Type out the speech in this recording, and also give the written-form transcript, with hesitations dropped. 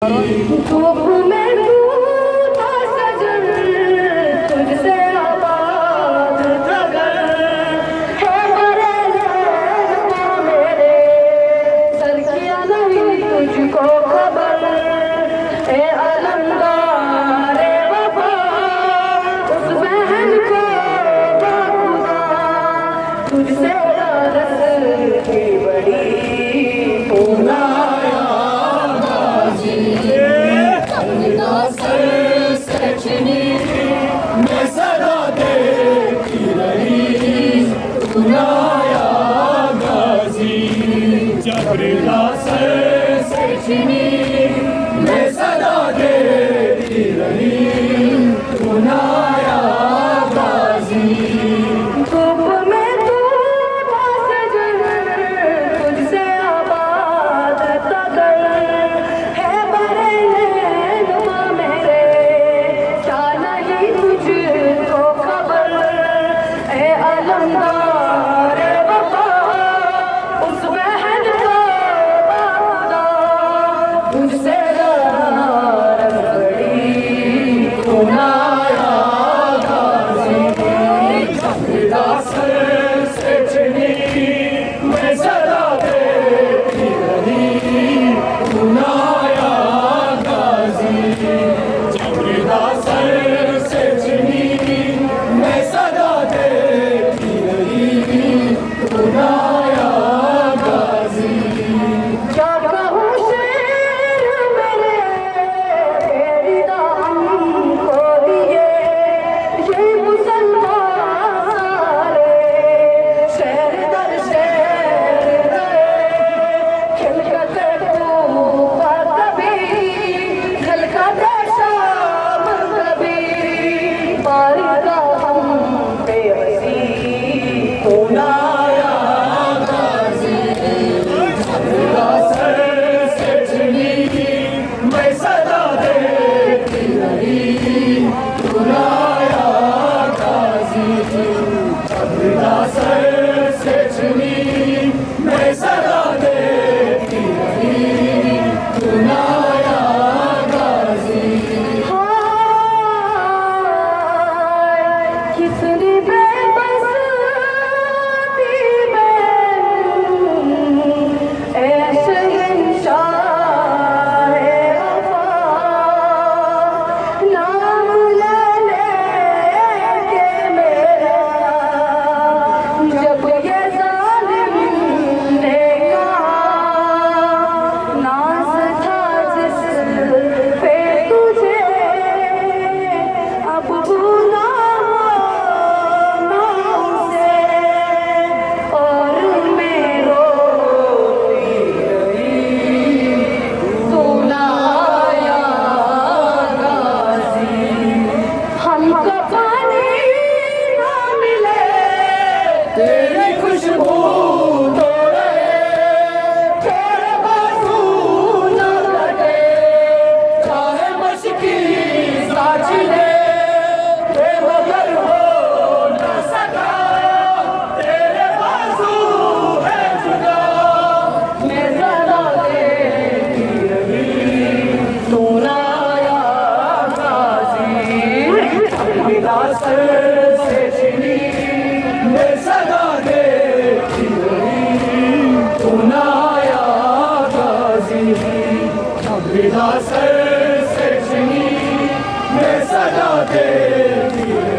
धूप में तू था सजन, तुझसे आबाद था घर, है मरे नैना मेरे, सर किया नहीं तुझको खबर, ए अलमदार ए वफा, उस बहन को बाखुदा, तुझसे आदत की बड़ी पूना मैं सदा देखती रही सुनाया गाजी जबरीला सर से छिनी मैं सदा देखती रही सुनाया गाजी धूप में तू था सजन, तुझसे आबाद था घर, है बरे नैनुमा मेरे, क्या नहीं तुझको खबर, ए अलमदार ए वफा, उस बहन को बाखुदा, तुझसे रंग बड़ी सुनाया सर से छिनी मैं सदा देखती रही सुनाया गाजी जबरीला सर से छिनी मैं सदा देखती रही सुनाया गाजी क्या कहूँ शेर मेरे, तेरी दाम को दिए, ये मुसलमान सारे, शहर दर शहर गए, खिलकते तूफा कभी, खिलकते शाम कभी, बारिश का हम पे हंसी सुनाया गाजी जबरीला सर से छिनी मैं सदा देखती रही सुनाया गाजी जबरीला सर से छिनी मैं सदा देखती रही सुनाया गाजी कितनी बेबस थी मैं, ऐसे इंसान है वफा, नाम लेने के मेरा, जब ये जालिम ने कहा, नाज था जिस पे तुझे, अब भूला और मैं रोती रही, सुनाया गाजी, हमको पानी ना मिले, तेरी खुशबू तो रहे तेरे बाजू न कटे चाहे मशकी साची ले बेबदर हो न सका तेरे बाजू है जुदा मैं ज़रा देखती रही, सुनाया गाजी, जबरीला सर से छिनी मैं सदा देखती रही सुनाया गाजी जबरीला सर से छिनी मैं सदा देखती रही